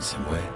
somewhere.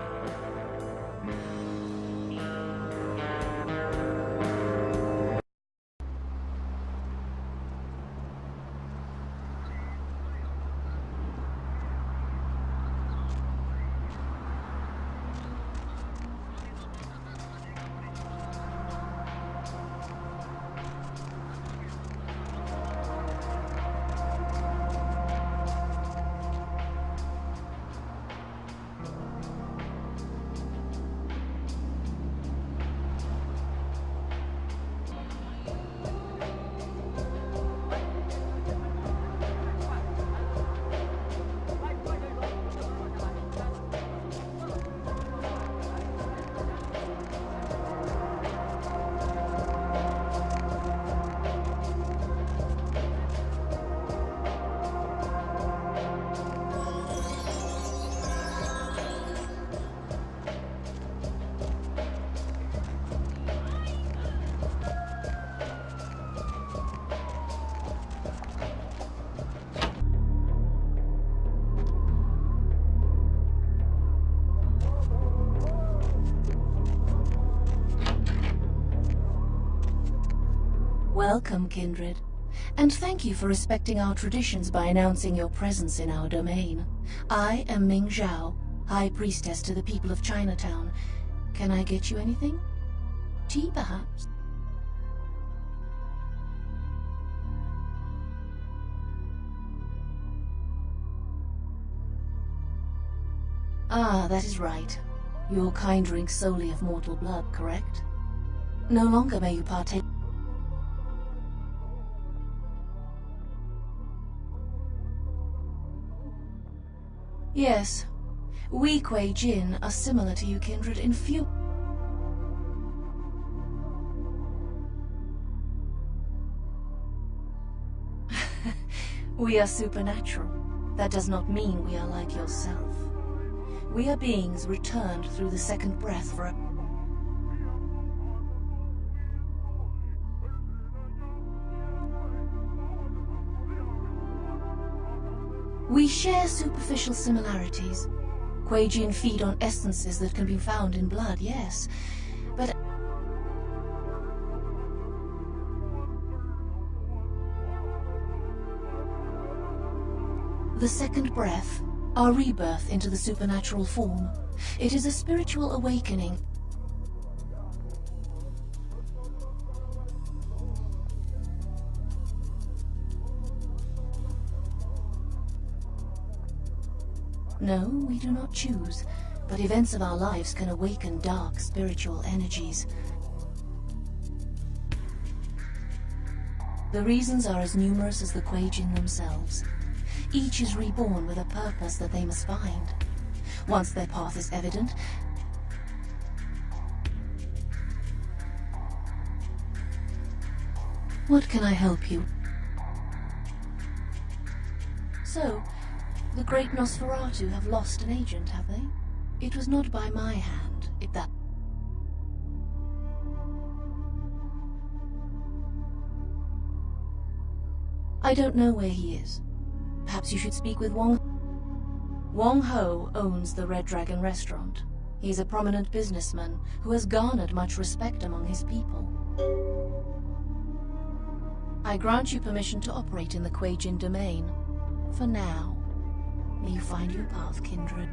Welcome, kindred, and thank you for respecting our traditions by announcing your presence in our domain. I am Ming Zhao, High Priestess to the people of Chinatown. Can I get you anything? Tea, perhaps? Ah, that is right. Your kind drinks solely of mortal blood, correct? No longer may you partake. Yes, we Kuei Jin are similar to you, kindred, in few. We are supernatural. That does not mean we are like yourself. We are beings returned through the second breath for a... We share superficial similarities. Kuei Jin feed on essences that can be found in blood, yes. But... The second breath, our rebirth into the supernatural form. It is a spiritual awakening. No, we do not choose, but events of our lives can awaken dark spiritual energies. The reasons are as numerous as the Kuei Jin themselves. Each is reborn with a purpose that they must find. Once their path is evident, what can I help you? So, the great Nosferatu have lost an agent, have they? It was not by my hand, if that... I don't know where he is. Perhaps you should speak with Wong... Wong Ho owns the Red Dragon restaurant. He's a prominent businessman who has garnered much respect among his people. I grant you permission to operate in the Kuei Jin domain. For now. May you find your path, kindred.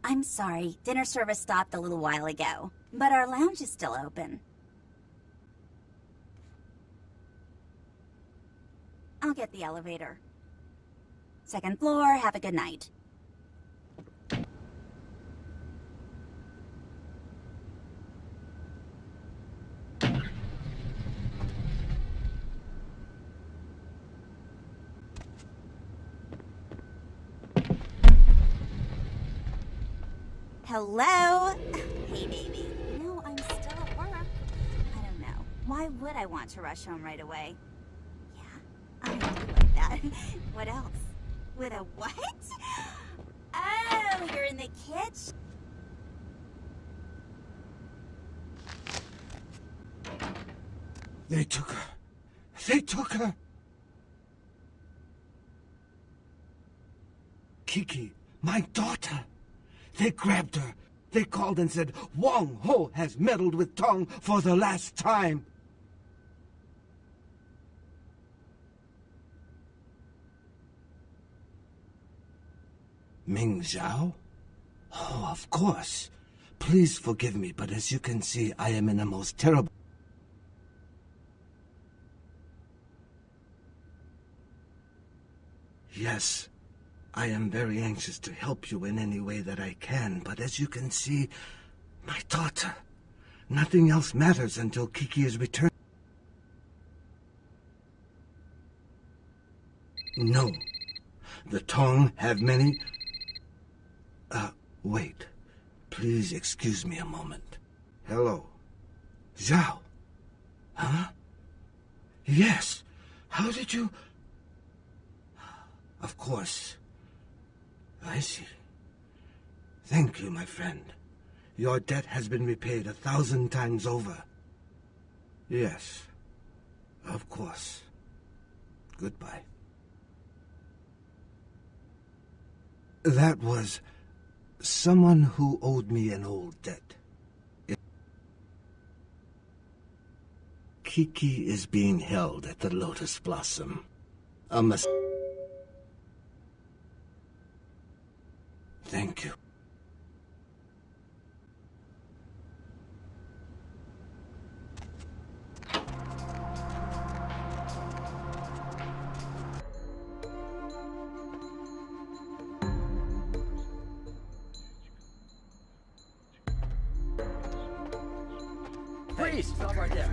I'm sorry. Dinner service stopped a little while ago, but our lounge is still open. I'll get the elevator. Second floor, have a good night. Hello? Hey, baby. No, I'm still at work. I don't know. Why would I want to rush home right away? Yeah, I do like that. What else? With a what? Oh, you're in the kitchen? They took her. They took her. Kiki, my daughter. They grabbed her. They called and said, Wong Ho has meddled with Tong for the last time. Ming Zhao? Oh, of course. Please forgive me, but as you can see, I am in a most terrible... Yes, I am very anxious to help you in any way that I can, but as you can see, my daughter, nothing else matters until Kiki is returned. No, the Tong have many... wait. Please excuse me a moment. Hello. Zhao. Huh? Yes. How did you... Of course. I see. Thank you, my friend. Your debt has been repaid 1,000 times over. Yes. Of course. Goodbye. That was someone who owed me an old debt. Kiki is being held at the Lotus Blossom. Thank you. Please, stop right there.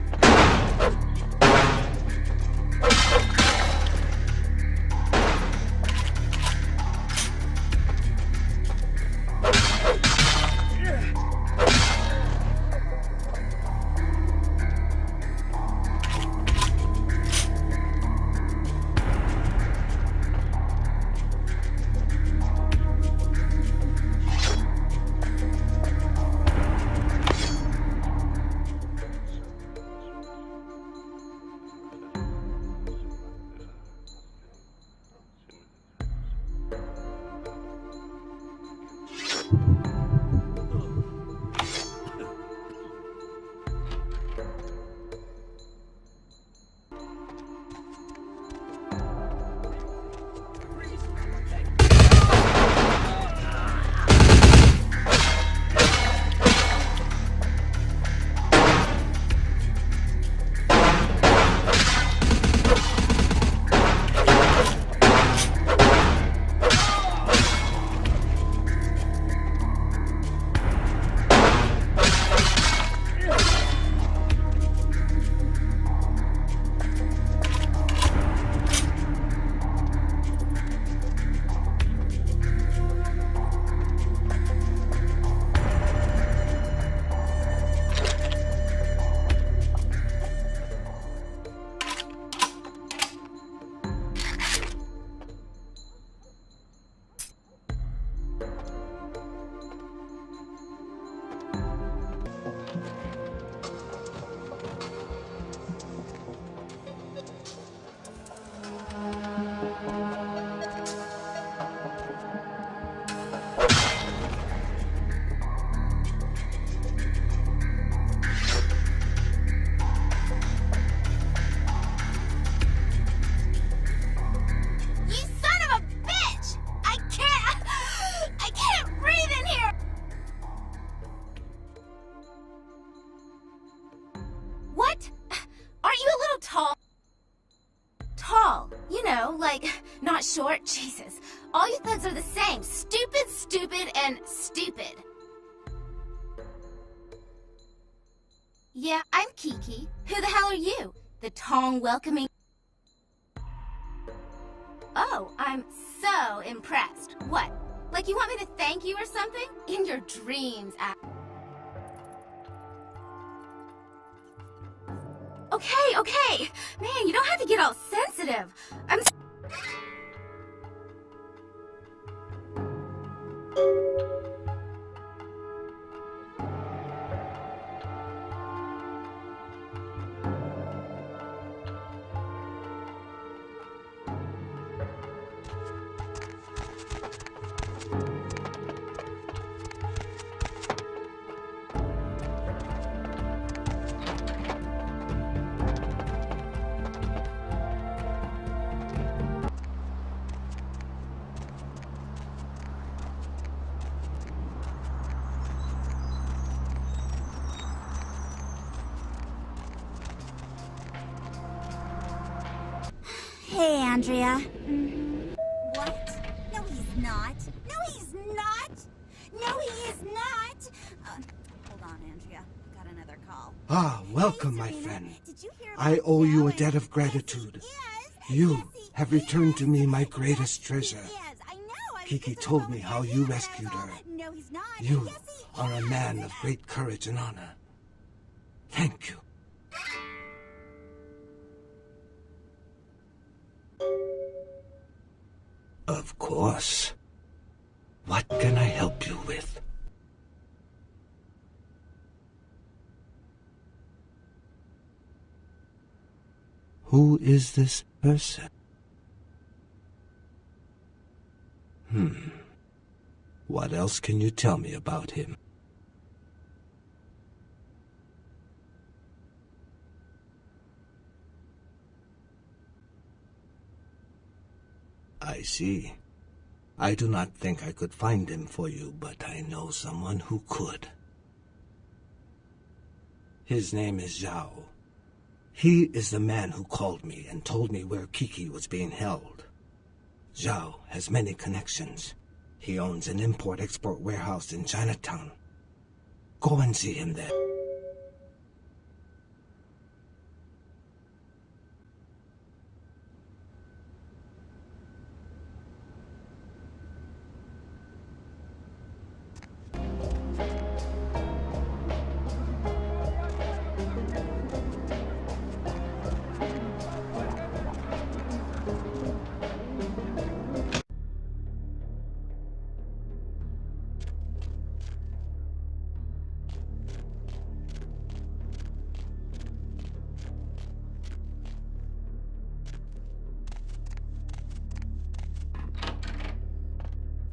Not short? Jesus. All you thugs are the same. Stupid, stupid, and stupid. Yeah, I'm Kiki. Who the hell are you? The Tong welcoming... Oh, I'm so impressed. What? Like you want me to thank you or something? In your dreams, Okay. Man, you don't have to get all sensitive. Hey, Andrea. What? No, he's not. No, he's not. No, he is not. Hold on, Andrea. Got another call. Ah, welcome, Hey, my Serena. friend. Did you hear I about owe you a Joe? debt of gratitude. Yes, You yes, he have returned to is. me my Yes, greatest he treasure. is. I know. I'm Kiki just told about me to how get you it. rescued her. No, he's not. You Yes, he are a is. man of great courage and honor. Thank you. Of course. What can I help you with? Who is this person? What else can you tell me about him? I see. I do not think I could find him for you, but I know someone who could. His name is Zhao. He is the man who called me and told me where Kiki was being held. Zhao has many connections. He owns an import-export warehouse in Chinatown. Go and see him there.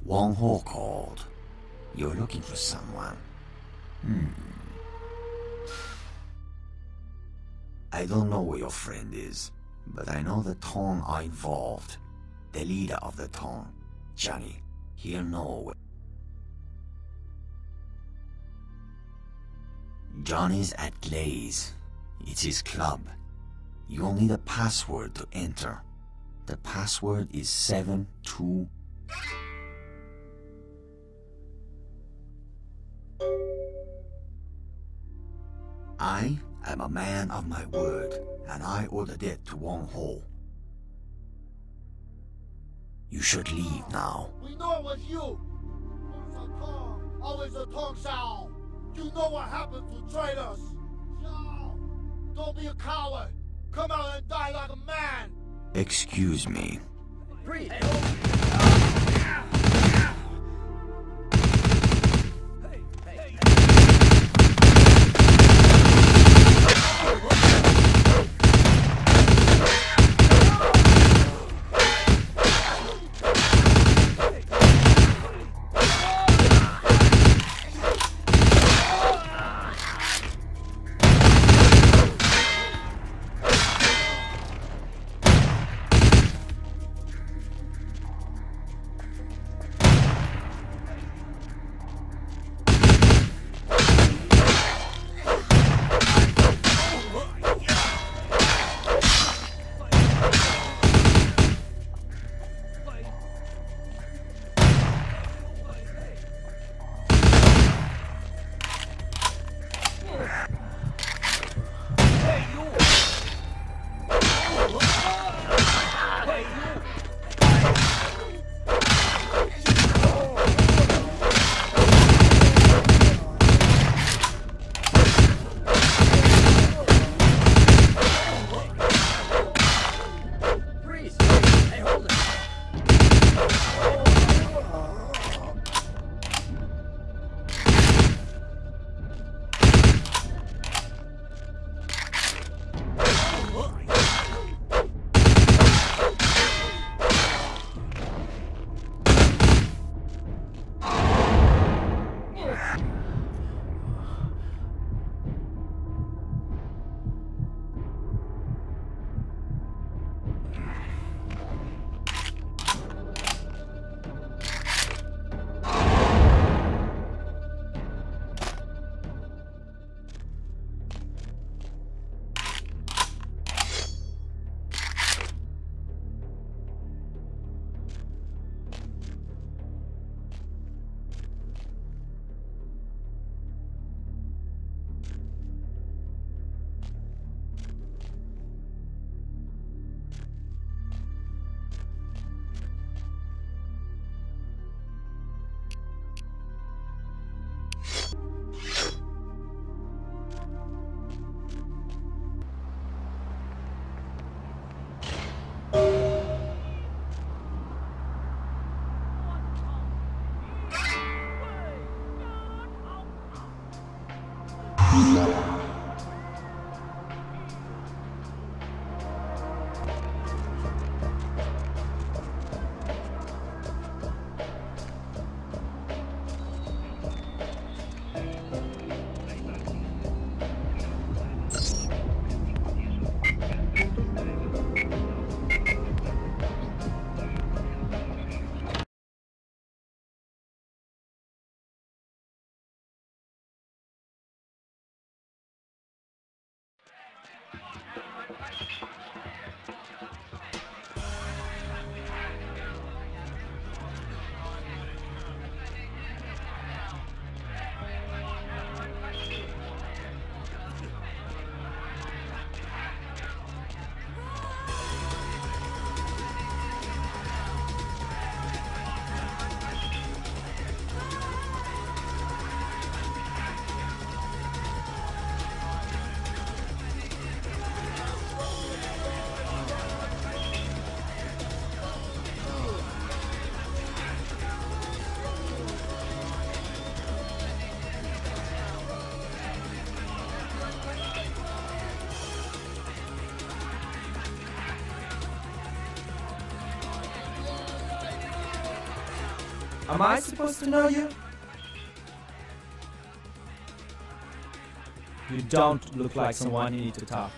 Wang Ho called. You're looking for someone. I don't know where your friend is, but I know the Tong are involved. The leader of the Tong, Johnny, he'll know. Johnny's at Glaze. It's his club. You'll need a password to enter. The password is 72. I am a man of my word, and I ordered it to Wang Ho. You should leave now. We know it was you. Once a Tong, always a Tong Shao. You know what happened to traitors. Shao, don't be a coward. Come out and die like a man. Excuse me. Am I supposed to know you? You don't look like someone you need to talk.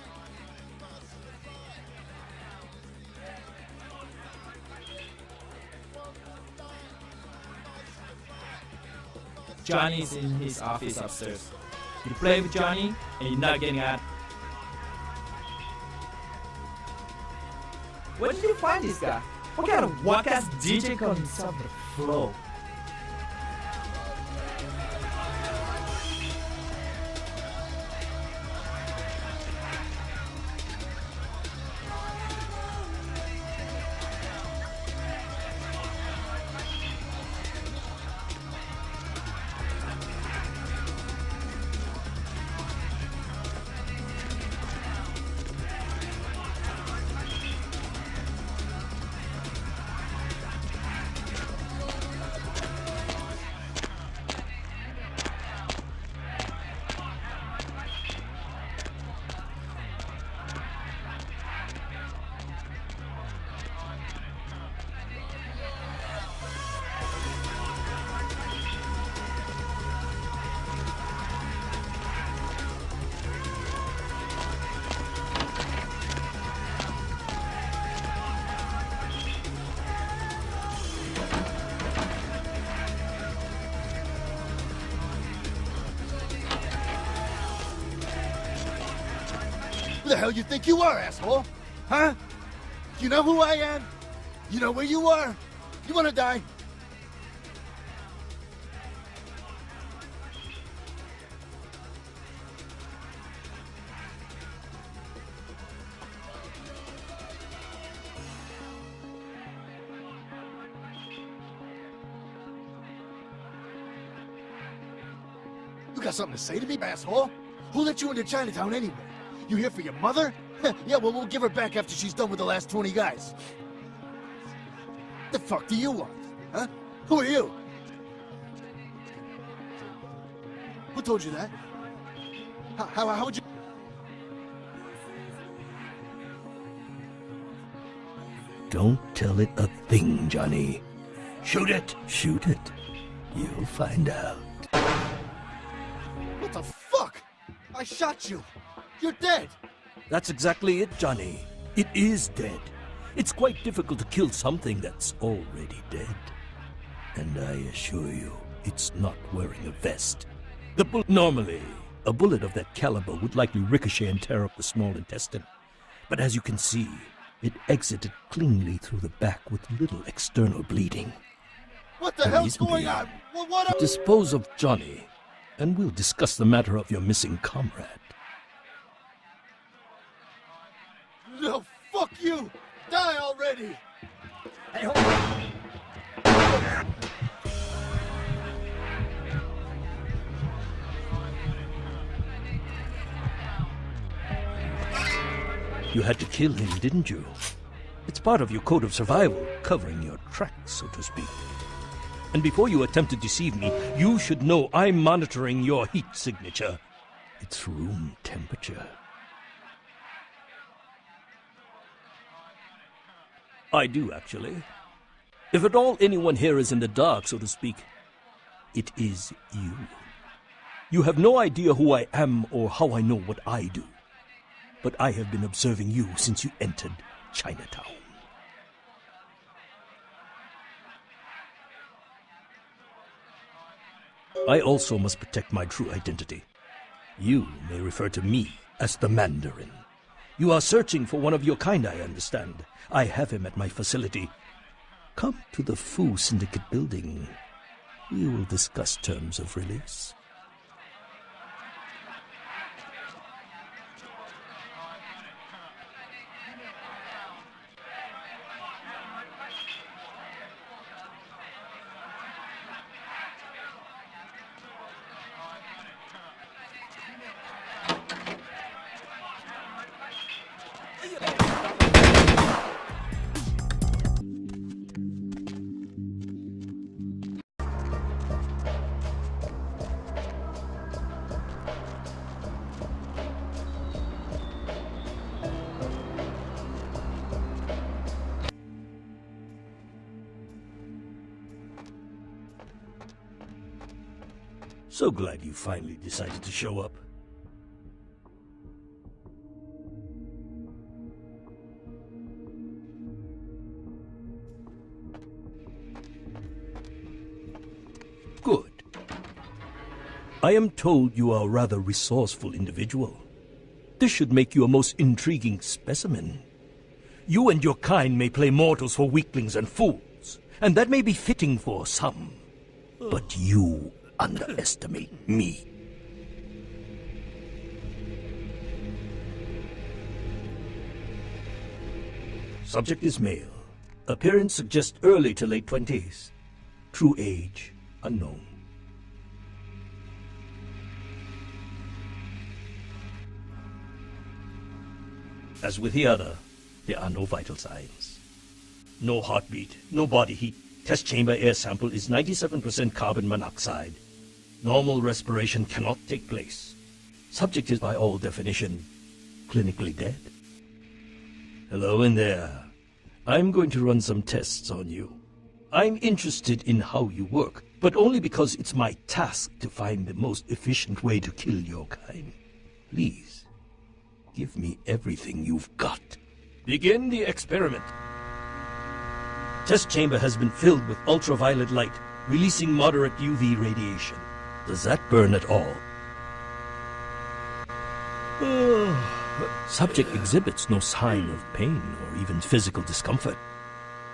Johnny's in his office upstairs. You play with Johnny and you're not getting out. Where did you find this guy? What kind of whack-ass DJ called himself the Flow? Who the hell you think you are, asshole? Huh? You know who I am? You know where you are? You wanna die? You got something to say to me, asshole? Who let you into Chinatown anyway? You here for your mother? Yeah, well, we'll give her back after she's done with the last 20 guys. The fuck do you want? Huh? Who are you? Who told you that? How would you... Don't tell it a thing, Johnny. Shoot it! Shoot it. You'll find out. What the fuck? I shot you. You're dead. That's exactly it, Johnny. It is dead. It's quite difficult to kill something that's already dead. And I assure you, it's not wearing a vest. Normally, a bullet of that caliber would likely ricochet and tear up the small intestine. But as you can see, it exited cleanly through the back with little external bleeding. What the hell's going on? What? Dispose of Johnny, and we'll discuss the matter of your missing comrade. No, fuck you! Die already! Hey, hold on! You had to kill him, didn't you? It's part of your code of survival, covering your tracks, so to speak. And before you attempt to deceive me, you should know I'm monitoring your heat signature. It's room temperature. I do, actually. If at all anyone here is in the dark, so to speak, it is you. You have no idea who I am or how I know what I do. But I have been observing you since you entered Chinatown. I also must protect my true identity. You may refer to me as the Mandarin. You are searching for one of your kind, I understand. I have him at my facility. Come to the Fu Syndicate building. We will discuss terms of release. So glad you finally decided to show up. Good. I am told you are a rather resourceful individual. This should make you a most intriguing specimen. You and your kind may play mortals for weaklings and fools, and that may be fitting for some. But you underestimate me. Subject is male. Appearance suggests early to late 20s. True age unknown. As with the other, there are no vital signs. No heartbeat, no body heat. Test chamber air sample is 97% carbon monoxide. Normal respiration cannot take place. Subject is by all definition clinically dead. Hello in there. I'm going to run some tests on you. I'm interested in how you work, but only because it's my task to find the most efficient way to kill your kind. Please, give me everything you've got. Begin the experiment. Test chamber has been filled with ultraviolet light, releasing moderate UV radiation. Does that burn at all? Subject exhibits no sign of pain or even physical discomfort.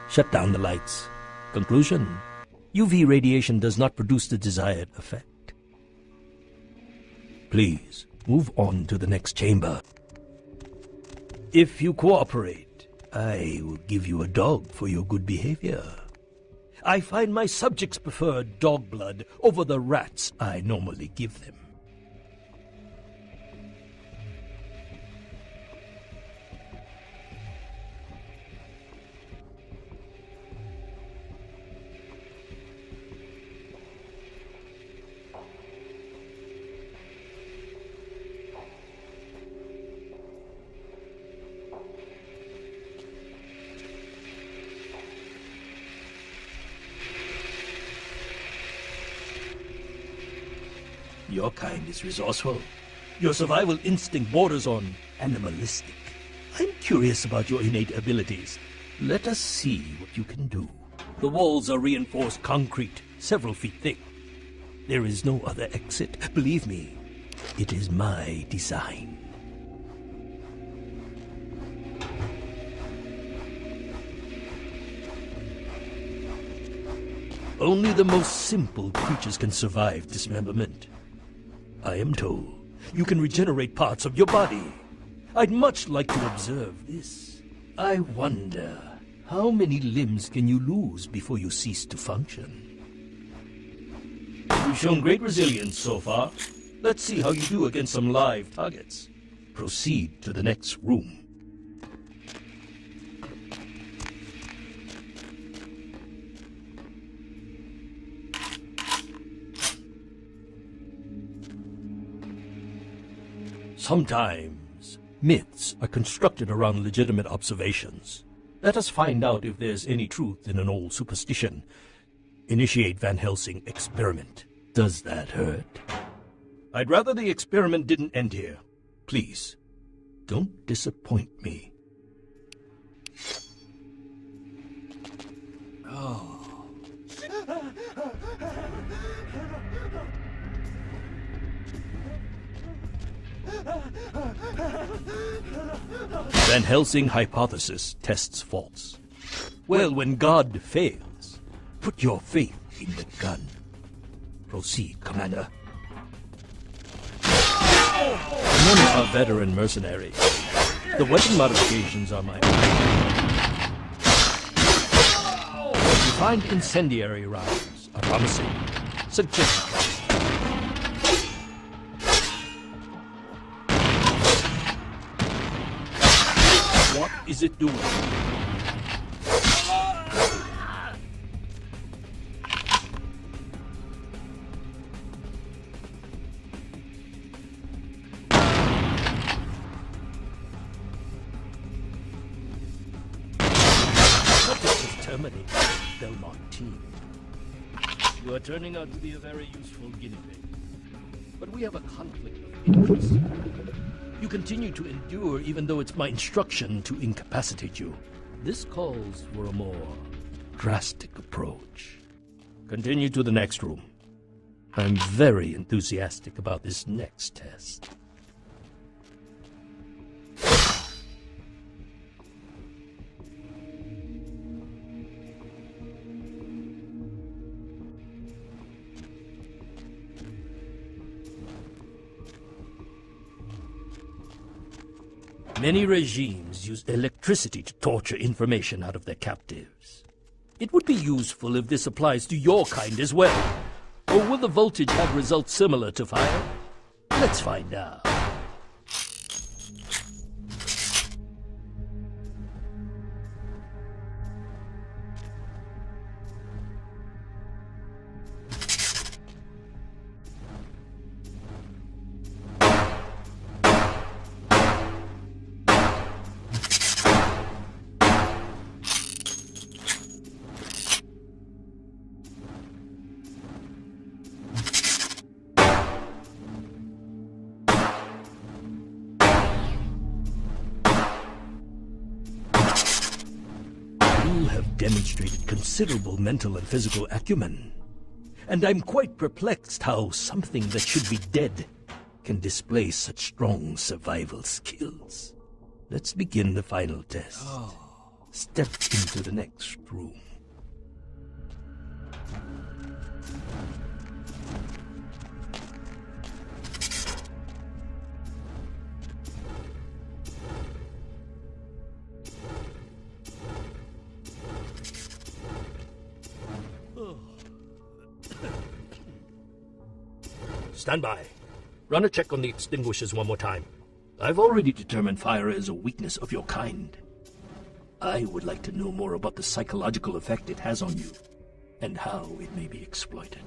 Shut down the lights. Conclusion: UV radiation does not produce the desired effect. Please, move on to the next chamber. If you cooperate, I will give you a dog for your good behavior. I find my subjects prefer dog blood over the rats I normally give them. Your kind is resourceful. Your survival instinct borders on animalistic. I'm curious about your innate abilities. Let us see what you can do. The walls are reinforced concrete, several feet thick. There is no other exit. Believe me, it is my design. Only the most simple creatures can survive dismemberment. I am told you can regenerate parts of your body. I'd much like to observe this. I wonder, how many limbs can you lose before you cease to function? You've shown great resilience so far. Let's see how you do against some live targets. Proceed to the next room. Sometimes myths are constructed around legitimate observations. Let us find out if there's any truth in an old superstition. Initiate Van Helsing experiment. Does that hurt? I'd rather the experiment didn't end here. Please, don't disappoint me. Oh. Van Helsing hypothesis tests false. Well, when God fails, put your faith in the gun. Proceed, Commander. None are veteran mercenaries. The weapon modifications are my own. If you find incendiary rounds, a promising suggestion. What is it doing? Terminate Belmont team. You are turning out to be a very useful guinea pig. But we have a conflict of interest. You continue to endure even though it's my instruction to incapacitate you. This calls for a more drastic approach. Continue to the next room. I'm very enthusiastic about this next test. Many regimes use electricity to torture information out of their captives. It would be useful if this applies to your kind as well. Or will the voltage have results similar to fire? Let's find out. Demonstrated considerable mental and physical acumen. And I'm quite perplexed how something that should be dead can display such strong survival skills. Let's begin the final test. Step into the next room. Stand by. Run a check on the extinguishers one more time. I've already determined fire is a weakness of your kind. I would like to know more about the psychological effect it has on you, and how it may be exploited.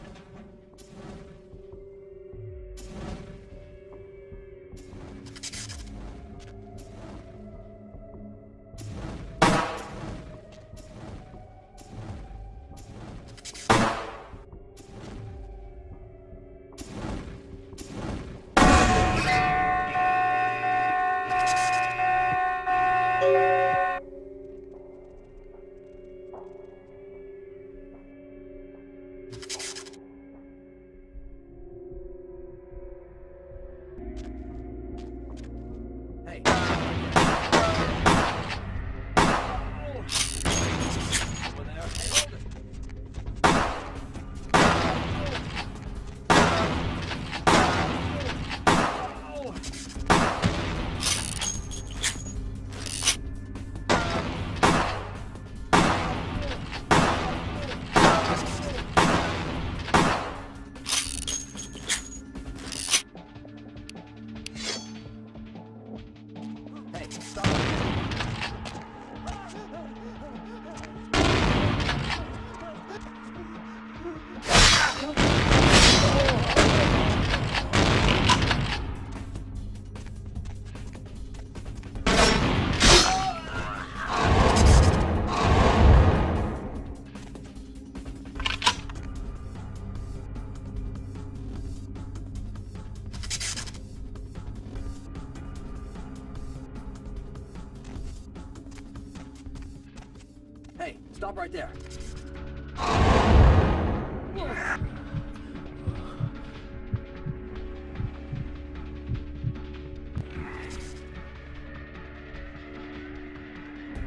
stop right there.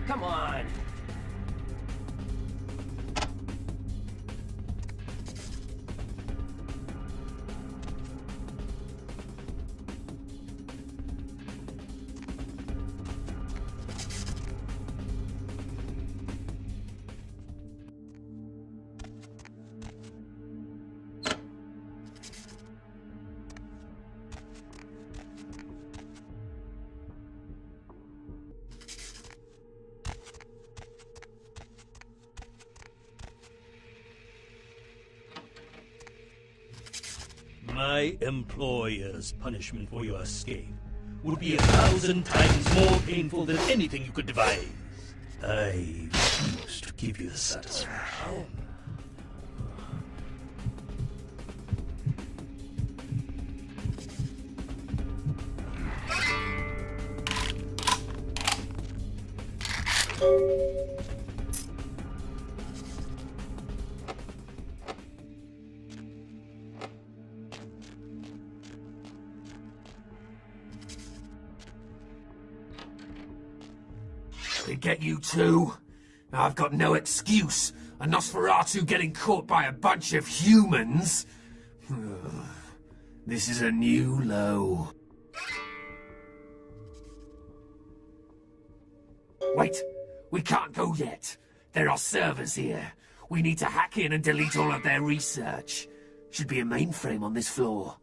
Come on. My employer's punishment for your escape would be 1,000 times more painful than anything you could devise. I refuse to give you the satisfaction. They get you too? I've got no excuse. A Nosferatu getting caught by a bunch of humans? This is a new low. Wait, we can't go yet. There are servers here. We need to hack in and delete all of their research. Should be a mainframe on this floor.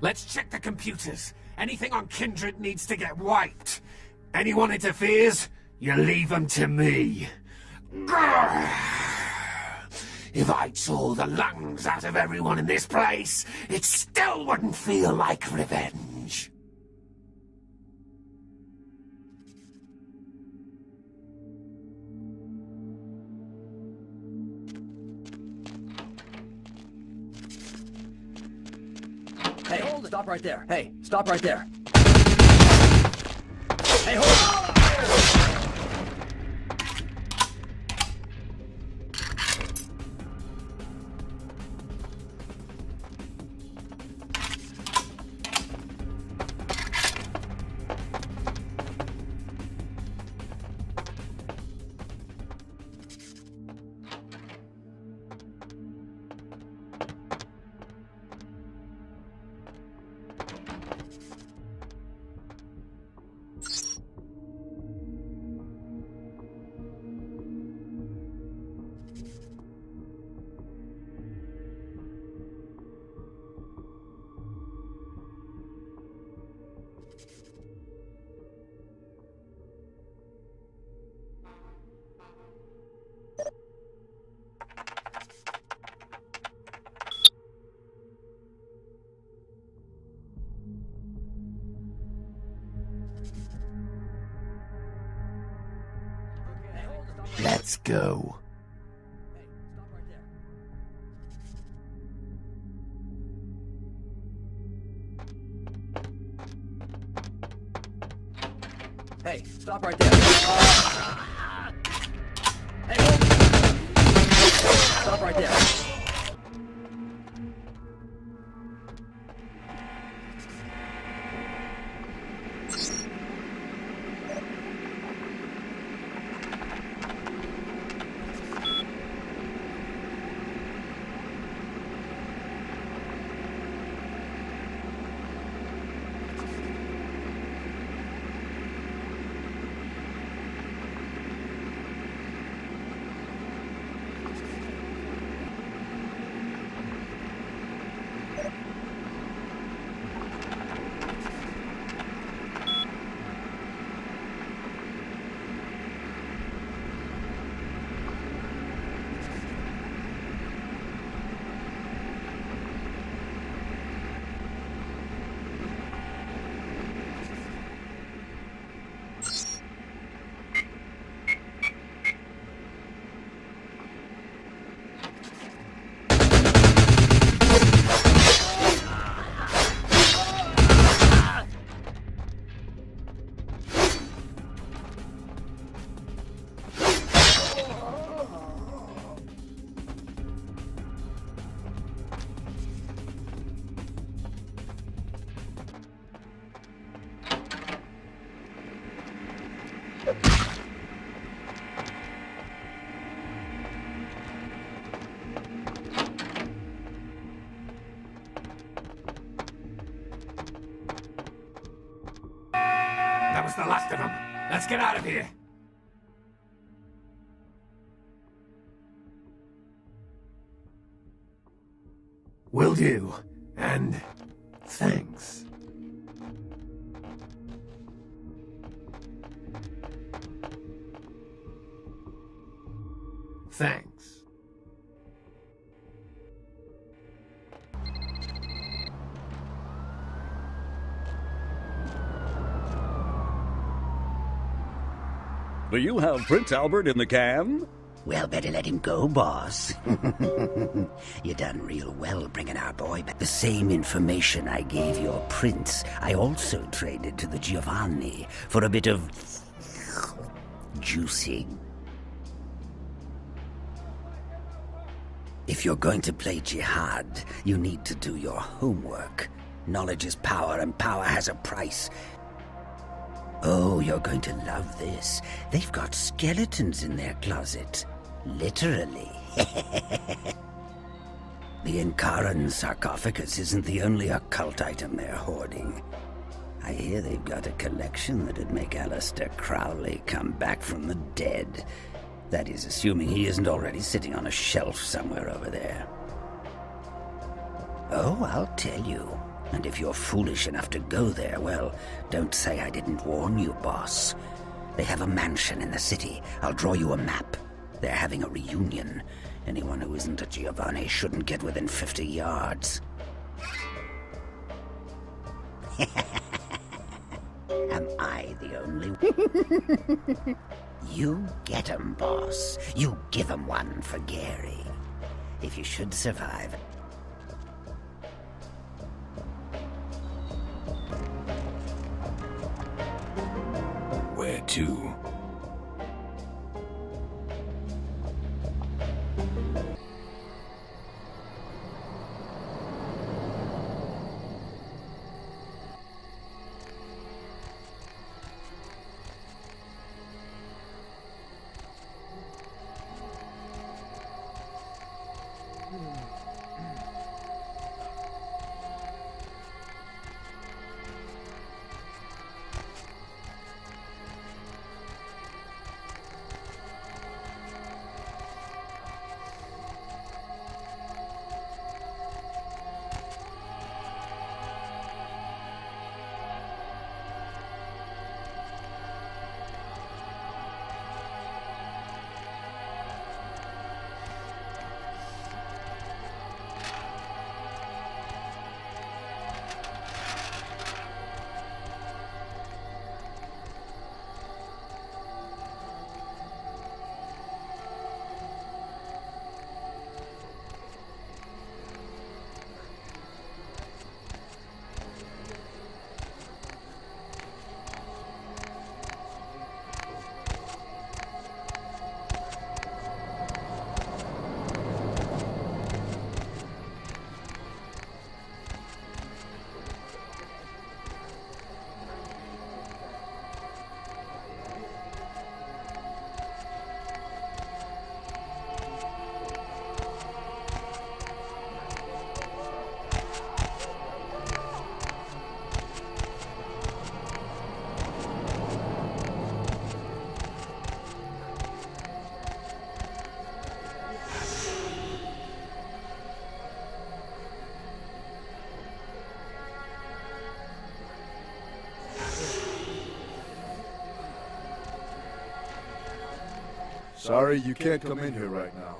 Let's check the computers. Anything on Kindred needs to get wiped. Anyone interferes, you leave them to me. Grrr. If I tore the lungs out of everyone in this place, it still wouldn't feel like revenge. Hey, hold it. Stop right there. Hey, stop right there. Hey, hold it. Let's go. Hey, stop right there. Hey, hold it. Stop right there. was the last of them. Let's get out of here. Will do. And thanks. Thanks. Do you have Prince Albert in the can? Well, better let him go, boss. You done real well bringing our boy back. The same information I gave your prince, I also traded to the Giovanni for a bit of juicing. If you're going to play jihad, you need to do your homework. Knowledge is power, and power has a price. Oh, you're going to love this. They've got skeletons in their closet. Literally. The Inkaran sarcophagus isn't the only occult item they're hoarding. I hear they've got a collection that'd make Aleister Crowley come back from the dead. That is, assuming he isn't already sitting on a shelf somewhere over there. Oh, I'll tell you. And if you're foolish enough to go there, well, don't say I didn't warn you, boss. They have a mansion in the city. I'll draw you a map. They're having a reunion. Anyone who isn't a Giovanni shouldn't get within 50 yards. Am I the only one? You get 'em, boss. You give 'em one for Gary. If you should survive. Where to? Sorry, you can't come in here right now.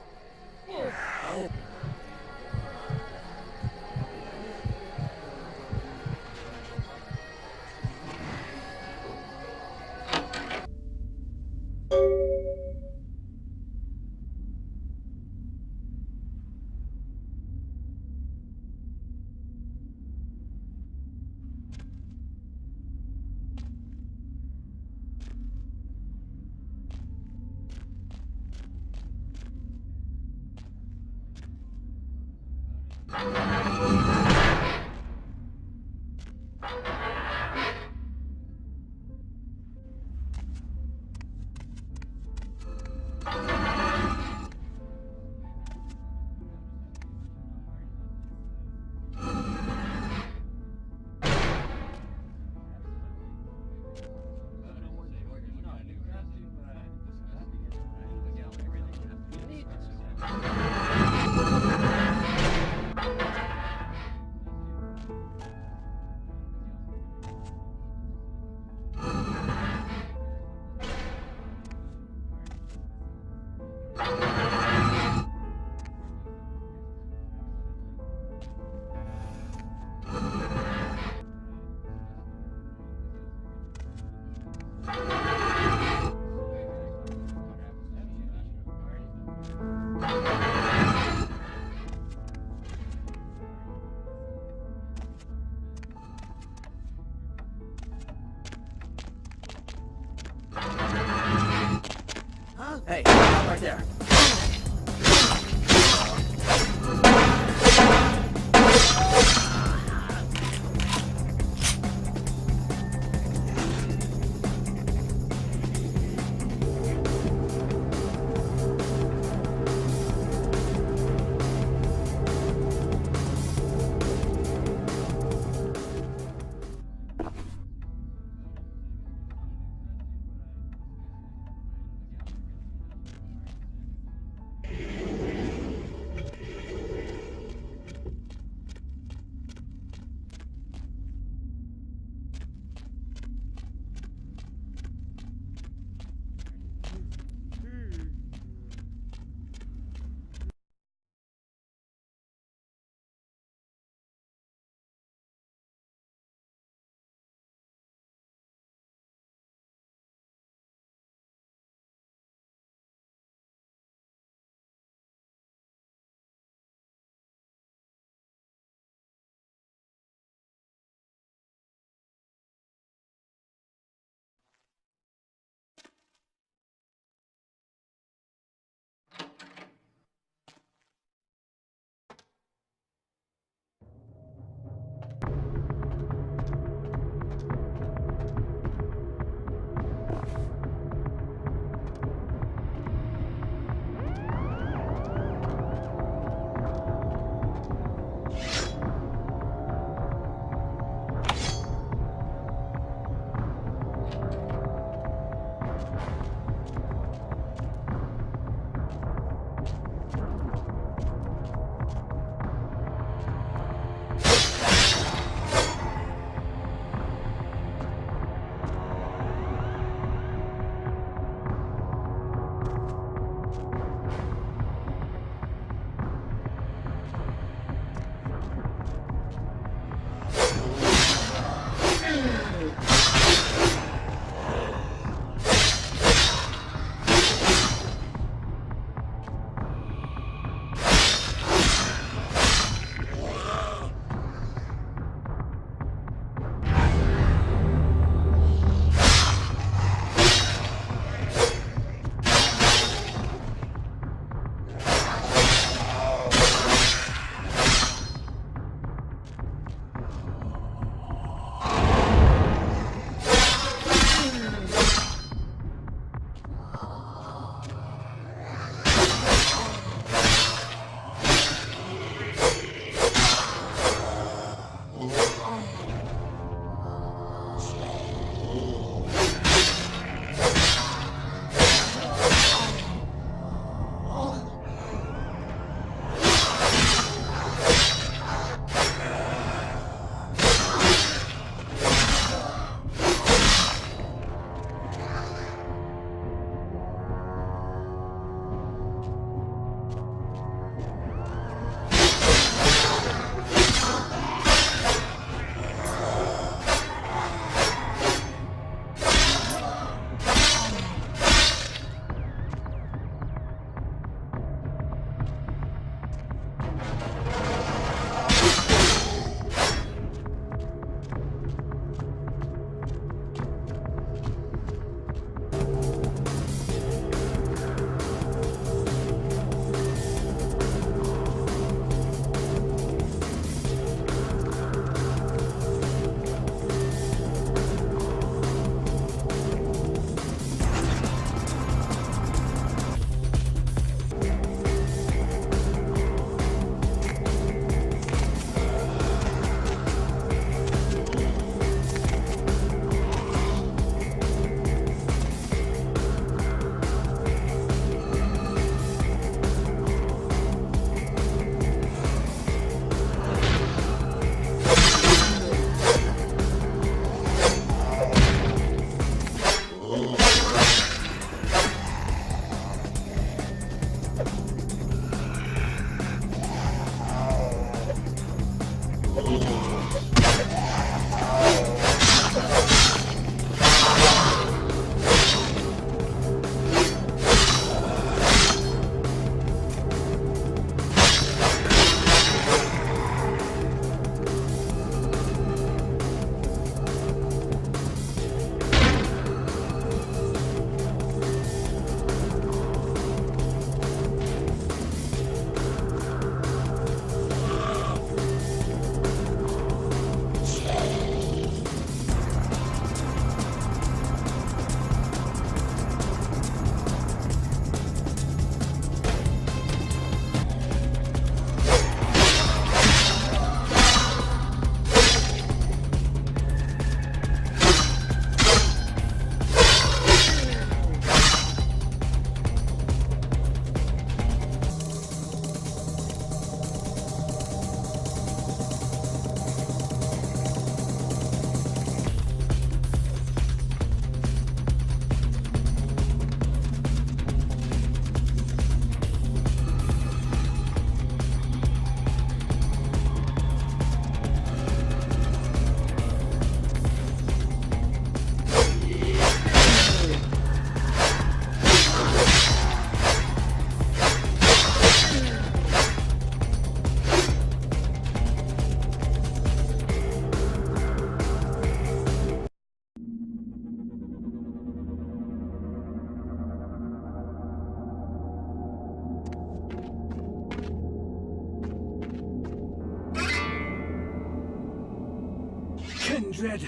Kindred,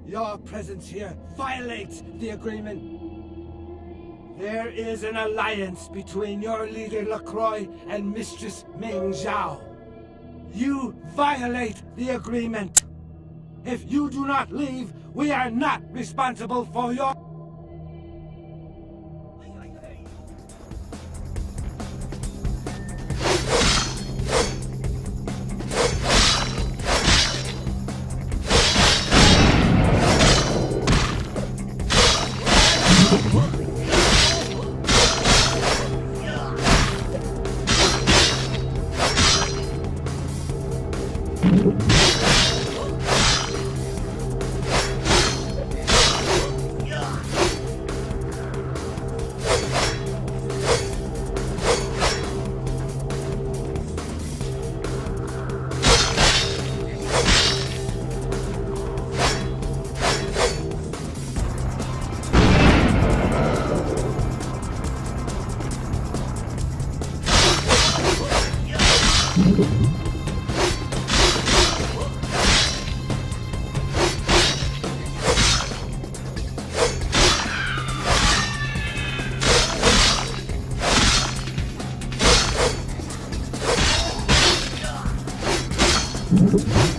your presence here violates the agreement. There is an alliance between your leader LaCroix and Mistress Ming Zhao. You violate the agreement. If you do not leave, we are not responsible for your... you